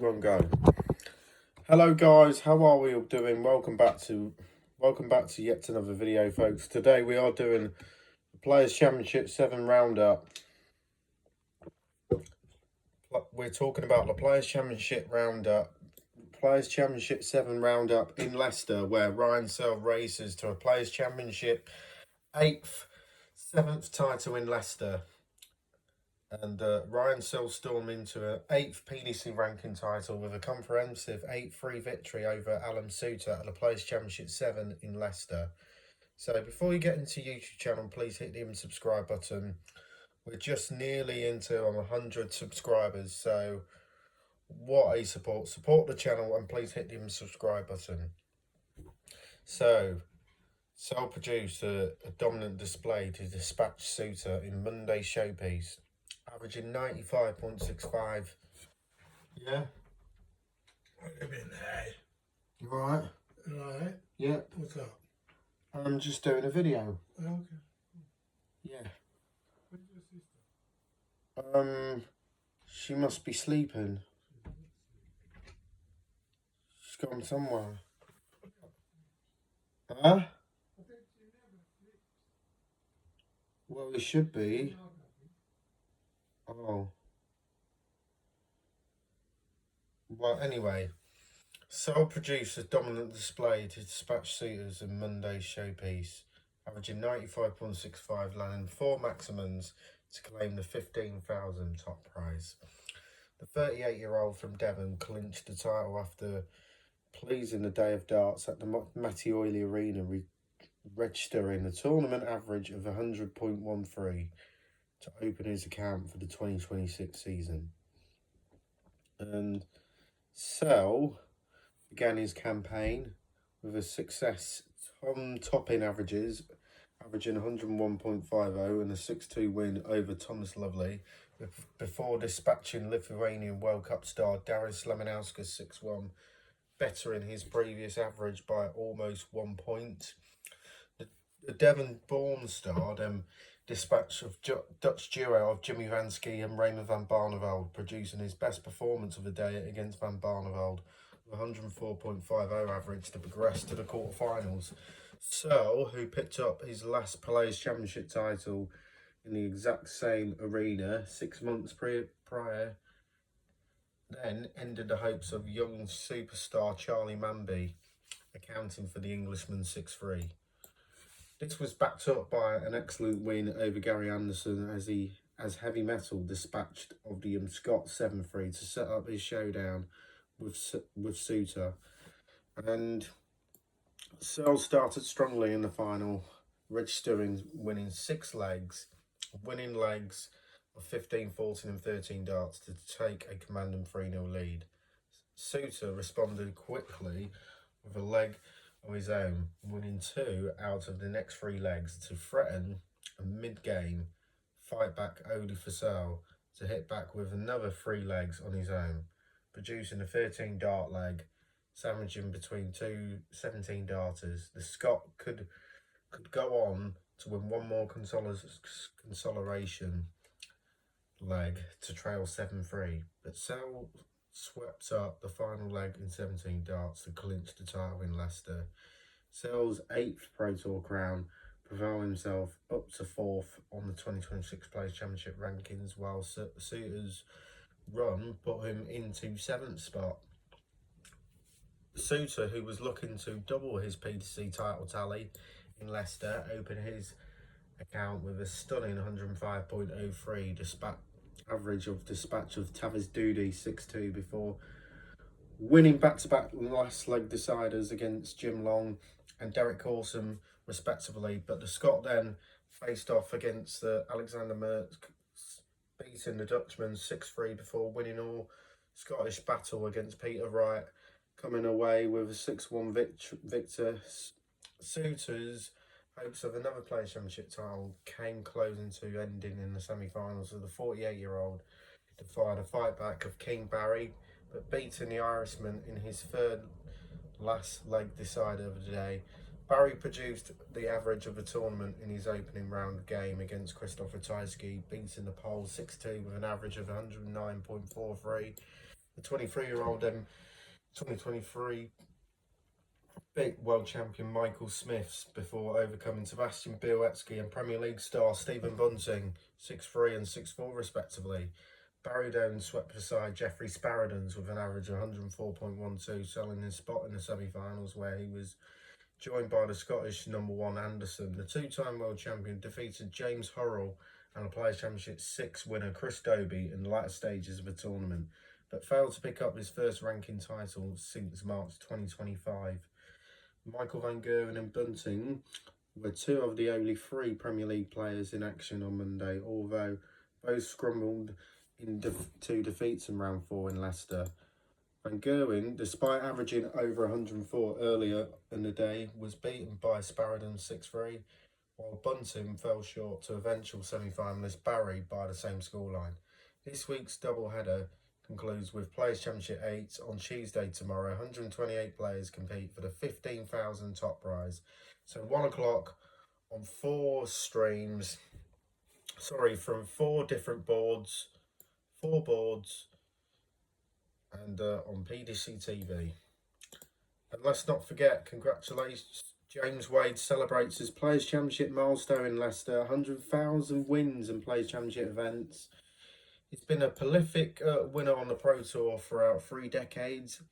One go. Hello guys, how are we all doing? Welcome back to yet another video, folks. Today we are doing the Players Championship 7 roundup. We're talking about the Players Championship 7 roundup in Leicester, where Ryan Searle races to a Players Championship 7th title in Leicester. And Ryan Searle stormed into an 8th PDC ranking title with a comprehensive 8-3 victory over Alan Soutar at the Players Championship 7 in Leicester. So before you get into YouTube channel, please hit the subscribe button. We're just nearly into 100 subscribers, so what a support. Support the channel and please hit the subscribe button. So, Searle produced a dominant display to dispatch Soutar in Monday's showpiece, averaging 95.65. Yeah. What do you mean, hey? You alright? Alright. Yeah. What's up? I'm just doing a video. Oh, okay. Yeah. Where's your sister? She must be sleeping. She's gone somewhere. Huh? Well, it should be. Oh. Well, anyway, Searle produced a dominant display to dispatch suitors in Monday's showpiece, averaging 95.65, landing 4 maximums to claim the 15,000 top prize. The 38-year-old from Devon clinched the title after pleasing the day of darts at the Mattioli Arena, registering a tournament average of 100.13 to open his account for the 2026 season. And Searle began his campaign with a success topping averages, averaging 101.50 and a 6-2 win over Thomas Lovely, before dispatching Lithuanian World Cup star Darius Lemanauskas 6-1, bettering his previous average by almost 1 point. The Devon-born star then dispatched of Dutch duo of Jimmy Vansky and Raymond van Barneveld, producing his best performance of the day against Van Barneveld, with 104.50 average to progress to the quarterfinals. Searle, who picked up his last Players Championship title in the exact same arena 6 months prior, then ended the hopes of young superstar Charlie Manby, accounting for the Englishman 6-3. This was backed up by an excellent win over Gary Anderson as Heavy Metal dispatched of the Scott 7-3 to set up his showdown with Soutar. And Searle started strongly in the final, registering winning 6 legs, of 15, 14 and 13 darts to take a commanding 3-0 lead. Soutar responded quickly with a leg of his own, winning 2 out of the next 3 legs to threaten a mid-game fight back only for Searle to hit back with another 3 legs on his own, producing a 13 dart leg, sandwiching between 2 17 darters. The Scot could go on to win 1 more consolation leg to trail 7-3, but Searle swept up the final leg in 17 darts to clinch the title in Leicester. Searle's 8th Pro Tour crown propelled himself up to 4th on the 2026 Players Championship rankings, while Soutar's run put him into 7th spot. Soutar, who was looking to double his PDC title tally in Leicester, opened his account with a stunning 105.03 average of dispatch of Taviz Doody 6-2 before winning back-to-back last leg deciders against Jim Long and Derek Corson respectively. But the Scot then faced off against Alexander Merckx, beating the Dutchman 6-3 before winning all Scottish battle against Peter Wright, coming away with a 6-1 victor. Soutar's hopes of another Players Championship title came closing to ending in the semi-finals, of the 48-year-old defied a fight back of King Barry, but beating the Irishman in his 3rd last leg decider of the day. Barry produced the average of the tournament in his opening round game against Cristo Reyes, beating the Pole 6-2 with an average of 109.43. The 23-year-old 2023 beat world champion Michael Smiths before overcoming Sebastian Bielewski and Premier League star Stephen Bunting 6-3 and 6-4 respectively. Barry Down swept aside Jeffrey Sparadons with an average of 104.12, selling his spot in the semi-finals, where he was joined by the Scottish number 1 Anderson. The two-time world champion defeated James Hurrell and the Players' Championship 6 winner Chris Dobie in the latter stages of the tournament, but failed to pick up his first ranking title since March 2025. Michael Van Gerwen and Bunting were two of the only 3 Premier League players in action on Monday, although both scrambled in 2 defeats in round 4 in Leicester. Van Gerwen, despite averaging over 104 earlier in the day, was beaten by Sparadon 6-3, while Bunting fell short to eventual semi-finalist Barry by the same scoreline. This week's doubleheader concludes with Players' Championship 8 on Tuesday tomorrow. 128 players compete for the 15,000 top prize. So 1 o'clock on 4 streams, from 4 different boards, 4 boards, and on PDC TV. And let's not forget, congratulations, James Wade celebrates his Players' Championship milestone in Leicester, 100,000 wins in Players' Championship events. He's been a prolific winner on the Pro Tour throughout 3 decades,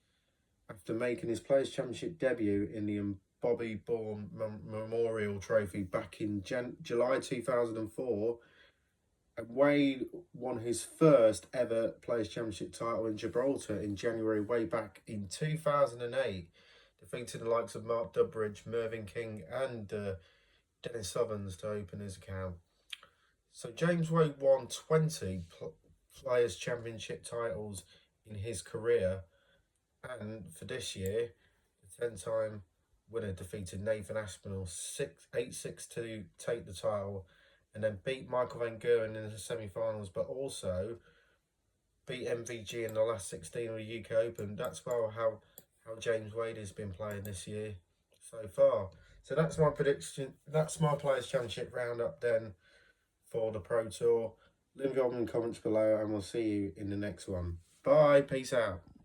after making his Players' Championship debut in the Bobby Bourne Memorial Trophy back in July 2004. And Wade won his first ever Players' Championship title in Gibraltar in January, way back in 2008, defeating the likes of Mark Durbridge, Mervyn King and Dennis Ovens to open his account. So James Wade won 20 Players' Championship titles in his career, and for this year, the 10-time winner defeated Nathan Aspinall 8-6 to take the title, and then beat Michael Van Gerwen in the semi-finals, but also beat MVG in the last 16 of the UK Open. That's well how James Wade has been playing this year so far. So that's my prediction. That's my Players' Championship roundup then for the Pro Tour. Leave your comments below, and we'll see you in the next one. Bye. Peace out.